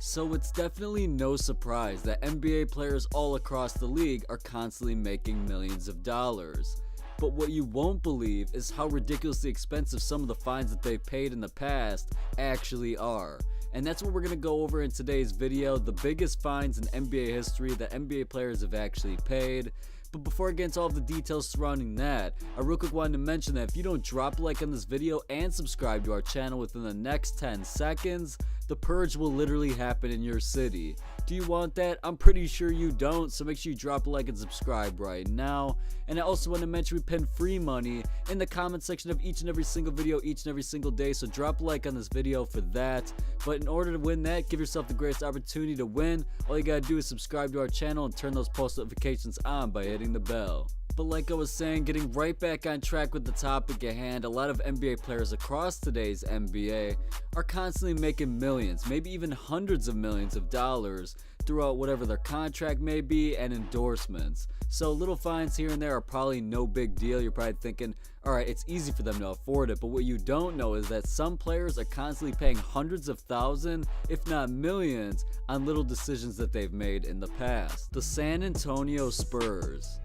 So it's definitely no surprise that NBA players all across the league are constantly making millions of dollars. But what you won't believe is how ridiculously expensive some of the fines that they've paid in the past actually are. And that's what we're going to go over in today's video, the biggest fines in NBA history that NBA players have actually paid. But before I get into all of the details surrounding that, I real quick wanted to mention that if you don't drop a like on this video and subscribe to our channel within the next 10 seconds, the purge will literally happen in your city. Do you want that? I'm pretty sure you don't, so make sure you drop a like and subscribe right now. And I also want to mention we pin free money in the comment section of each and every single video each and every single day, so drop a like on this video for that. But in order to win that, give yourself the greatest opportunity to win. All you gotta do is subscribe to our channel and turn those post notifications on by hitting the bell. But like I was saying, getting right back on track with the topic at hand, a lot of NBA players across today's NBA are constantly making millions, maybe even hundreds of millions of dollars throughout whatever their contract may be and endorsements. So little fines here and there are probably no big deal. You're probably thinking, alright, it's easy for them to afford it. But what you don't know is that some players are constantly paying hundreds of thousands, if not millions, on little decisions that they've made in the past. The San Antonio Spurs.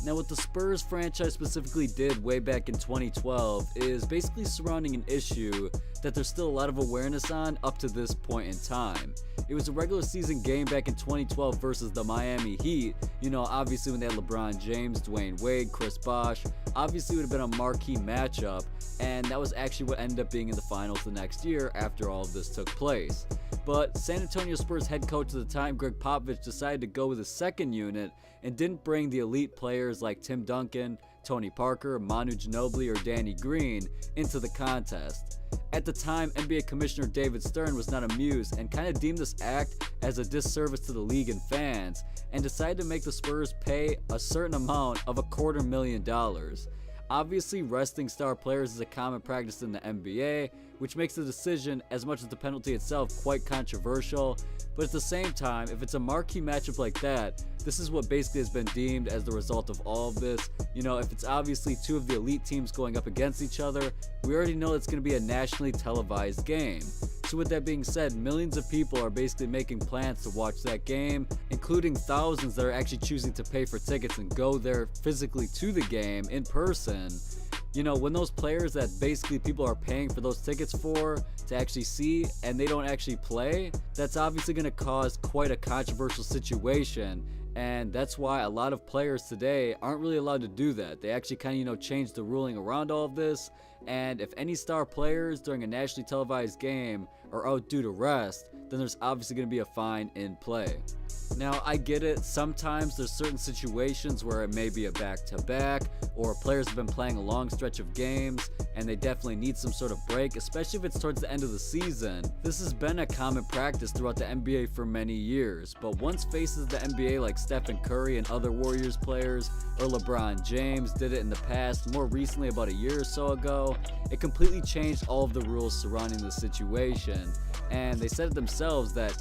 Now what the Spurs franchise specifically did way back in 2012 is basically surrounding an issue that there's still a lot of awareness on up to this point in time. It was a regular season game back in 2012 versus the Miami Heat. You know, obviously when they had LeBron James, Dwayne Wade, Chris Bosh, obviously it would have been a marquee matchup, and that was actually what ended up being in the finals the next year after all of this took place. But San Antonio Spurs head coach at the time, Greg Popovich, decided to go with his second unit and didn't bring the elite players like Tim Duncan, Tony Parker, Manu Ginobili, or Danny Green into the contest. At the time, NBA Commissioner David Stern was not amused and kind of deemed this act as a disservice to the league and fans, and decided to make the Spurs pay a certain amount of $250,000. Obviously, resting star players is a common practice in the NBA, which makes the decision, as much as the penalty itself, quite controversial. But at the same time, if it's a marquee matchup like that, this is what basically has been deemed as the result of all of this. You know, if it's obviously two of the elite teams going up against each other, we already know it's going to be a nationally televised game. So with that being said, millions of people are basically making plans to watch that game, including thousands that are actually choosing to pay for tickets and go there physically to the game in person. You know, when those players that basically people are paying for those tickets for to actually see and they don't actually play, that's obviously going to cause quite a controversial situation. And that's why a lot of players today aren't really allowed to do that. They actually kind of, changed the ruling around all of this. And if any star players during a nationally televised game are out due to rest, then there's obviously going to be a fine in play. Now, I get it, sometimes there's certain situations where it may be a back-to-back, or players have been playing a long stretch of games and they definitely need some sort of break, especially if it's towards the end of the season. This has been a common practice throughout the NBA for many years, but once faces of the NBA like Stephen Curry and other Warriors players, or LeBron James did it in the past, more recently about a year or so ago, it completely changed all of the rules surrounding the situation. And they said it themselves that,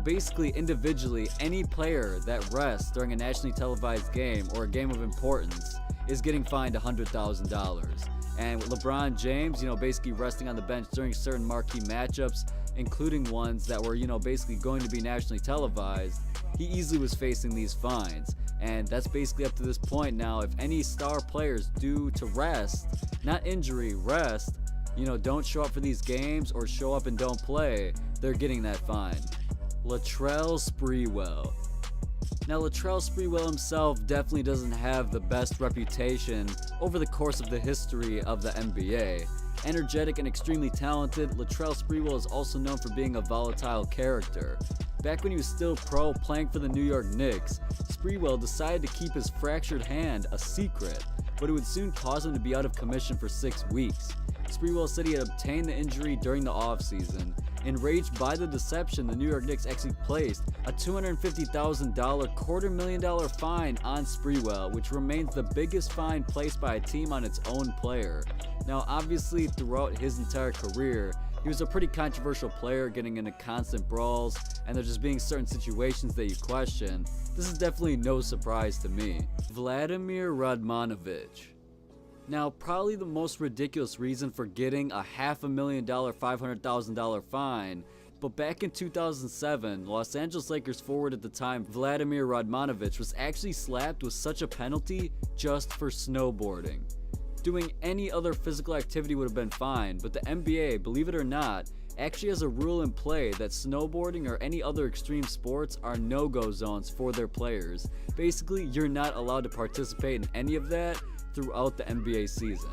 basically individually, any player that rests during a nationally televised game or a game of importance is getting fined $100,000. And with LeBron James, basically resting on the bench during certain marquee matchups, including ones that were, basically going to be nationally televised, he easily was facing these fines. And that's basically up to this point now. If any star players due to rest, not injury, rest, don't show up for these games or show up and don't play, they're getting that fine. Latrell Sprewell. Now, Latrell Sprewell himself definitely doesn't have the best reputation over the course of the history of the NBA. Energetic and extremely talented, Latrell Sprewell is also known for being a volatile character. Back when he was still pro playing for the New York Knicks, Sprewell decided to keep his fractured hand a secret, but it would soon cause him to be out of commission for 6 weeks. Sprewell said he had obtained the injury during the offseason. Enraged by the deception, the New York Knicks actually placed a $250,000 $250,000 fine on Sprewell, which remains the biggest fine placed by a team on its own player. Now, obviously, throughout his entire career, he was a pretty controversial player, getting into constant brawls, and there just being certain situations that you question. This is definitely no surprise to me. Vladimir Radmanovic. Now, probably the most ridiculous reason for getting a $500,000 $500,000 fine But back in 2007, Los Angeles Lakers forward at the time, Vladimir Radmanovic, was actually slapped with such a penalty just for snowboarding. Doing any other physical activity would have been fine, but the NBA, believe it or not, actually has a rule in play that snowboarding or any other extreme sports are no-go zones for their players. Basically, you're not allowed to participate in any of that throughout the NBA season.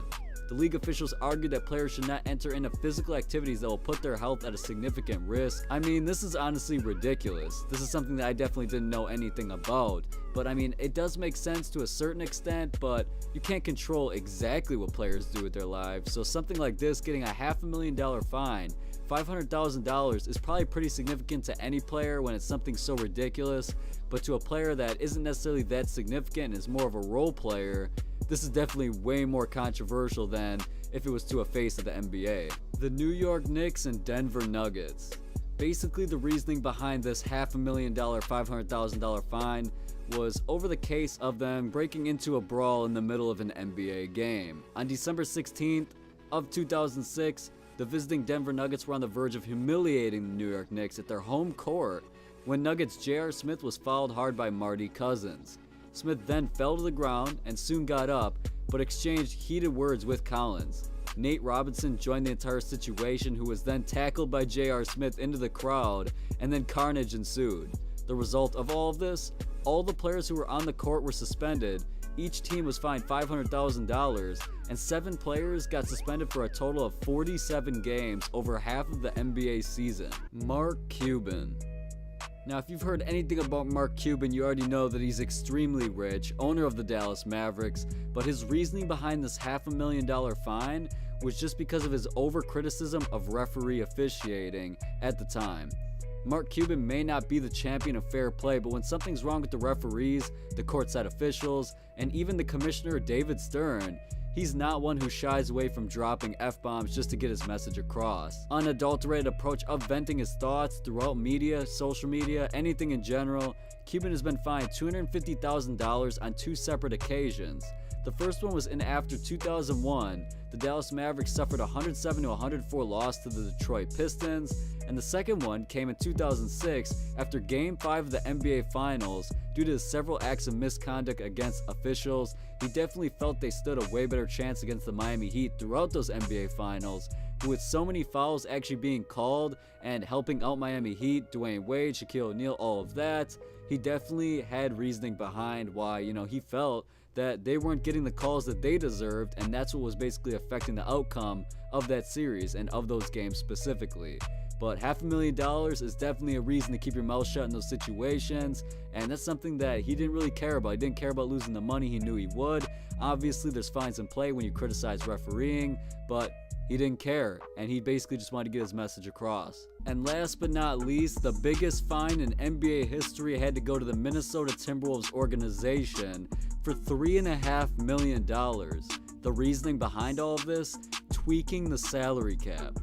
The league officials argued that players should not enter into physical activities that will put their health at a significant risk. I mean, this is honestly ridiculous. This is something that I definitely didn't know anything about. But I mean, it does make sense to a certain extent, but you can't control exactly what players do with their lives. So something like this, getting a $500,000 fine, $500,000 is probably pretty significant to any player when it's something so ridiculous. But to a player that isn't necessarily that significant and is more of a role player, this is definitely way more controversial than if it was to a face of the NBA. The New York Knicks and Denver Nuggets. Basically, the reasoning behind this $500,000, $500,000 fine was over the case of them breaking into a brawl in the middle of an NBA game. On December 16th of 2006, the visiting Denver Nuggets were on the verge of humiliating the New York Knicks at their home court when Nuggets J.R. Smith was fouled hard by Marty Cousins. Smith then fell to the ground and soon got up, but exchanged heated words with Collins. Nate Robinson joined the entire situation, who was then tackled by J.R. Smith into the crowd, and then carnage ensued. The result of all of this, all the players who were on the court were suspended, each team was fined $500,000, and 7 players got suspended for a total of 47 games over half of the NBA season. Mark Cuban. Now, if you've heard anything about Mark Cuban, you already know that he's extremely rich, owner of the Dallas Mavericks, but his reasoning behind this $500,000 fine was just because of his over-criticism of referee officiating at the time. Mark Cuban may not be the champion of fair play, but when something's wrong with the referees, the courtside officials, and even the commissioner David Stern, he's not one who shies away from dropping F-bombs just to get his message across. Unadulterated approach of venting his thoughts throughout media, social media, anything in general, Cuban has been fined $250,000 on 2 separate occasions. The first one was in after 2001, the Dallas Mavericks suffered a 107-104 loss to the Detroit Pistons, and the second one came in 2006 after Game 5 of the NBA Finals. Due to several acts of misconduct against officials, he definitely felt they stood a way better chance against the Miami Heat throughout those NBA Finals. But with so many fouls actually being called and helping out Miami Heat, Dwayne Wade, Shaquille O'Neal, all of that, he definitely had reasoning behind why, he felt that they weren't getting the calls that they deserved, and that's what was basically affecting the outcome of that series and of those games specifically. But $500,000 is definitely a reason to keep your mouth shut in those situations, and that's something that he didn't really care about. He didn't care about losing the money. He knew he would. Obviously, there's fines in play when you criticize refereeing, but he didn't care, and he basically just wanted to get his message across. And last but not least, the biggest fine in NBA history had to go to the Minnesota Timberwolves organization for $3.5 million. The reasoning behind all of this? Tweaking the salary cap.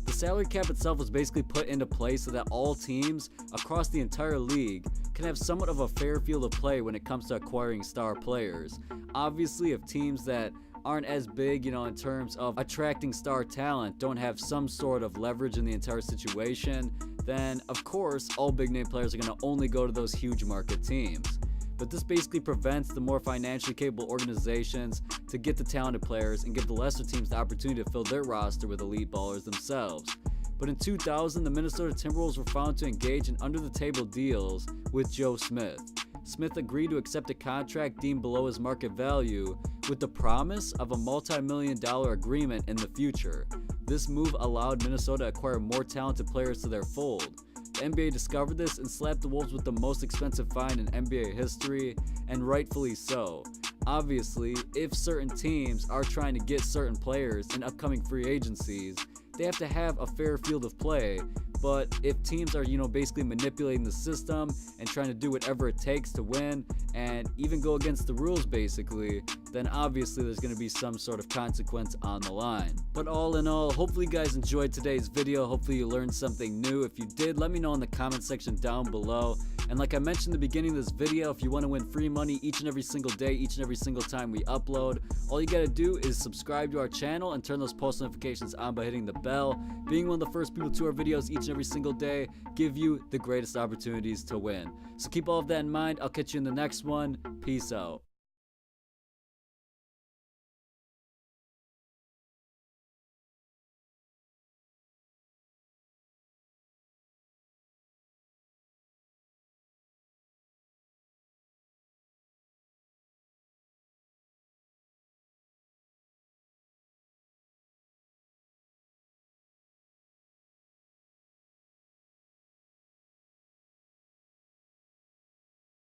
The salary cap itself was basically put into place so that all teams across the entire league can have somewhat of a fair field of play when it comes to acquiring star players. Obviously, if teams that aren't as big, in terms of attracting star talent, don't have some sort of leverage in the entire situation, then of course all big name players are going to only go to those huge market teams. But this basically prevents the more financially capable organizations to get the talented players and give the lesser teams the opportunity to fill their roster with elite ballers themselves. But in 2000, the Minnesota Timberwolves were found to engage in under-the-table deals with Joe Smith. Smith agreed to accept a contract deemed below his market value with the promise of a multi-million-dollar agreement in the future. This move allowed Minnesota to acquire more talented players to their fold. The NBA discovered this and slapped the Wolves with the most expensive fine in NBA history, and rightfully so. Obviously, if certain teams are trying to get certain players in upcoming free agencies, they have to have a fair field of play. But if teams are, basically manipulating the system and trying to do whatever it takes to win and even go against the rules basically, then obviously there's going to be some sort of consequence on the line. But all in all, hopefully you guys enjoyed today's video. Hopefully you learned something new. If you did, let me know in the comment section down below. And like I mentioned in the beginning of this video, if you want to win free money each and every single day, each and every single time we upload, all you gotta do is subscribe to our channel and turn those post notifications on by hitting the bell. Being one of the first people to our videos each and every single day give you the greatest opportunities to win. So keep all of that in mind. I'll catch you in the next one. Peace out.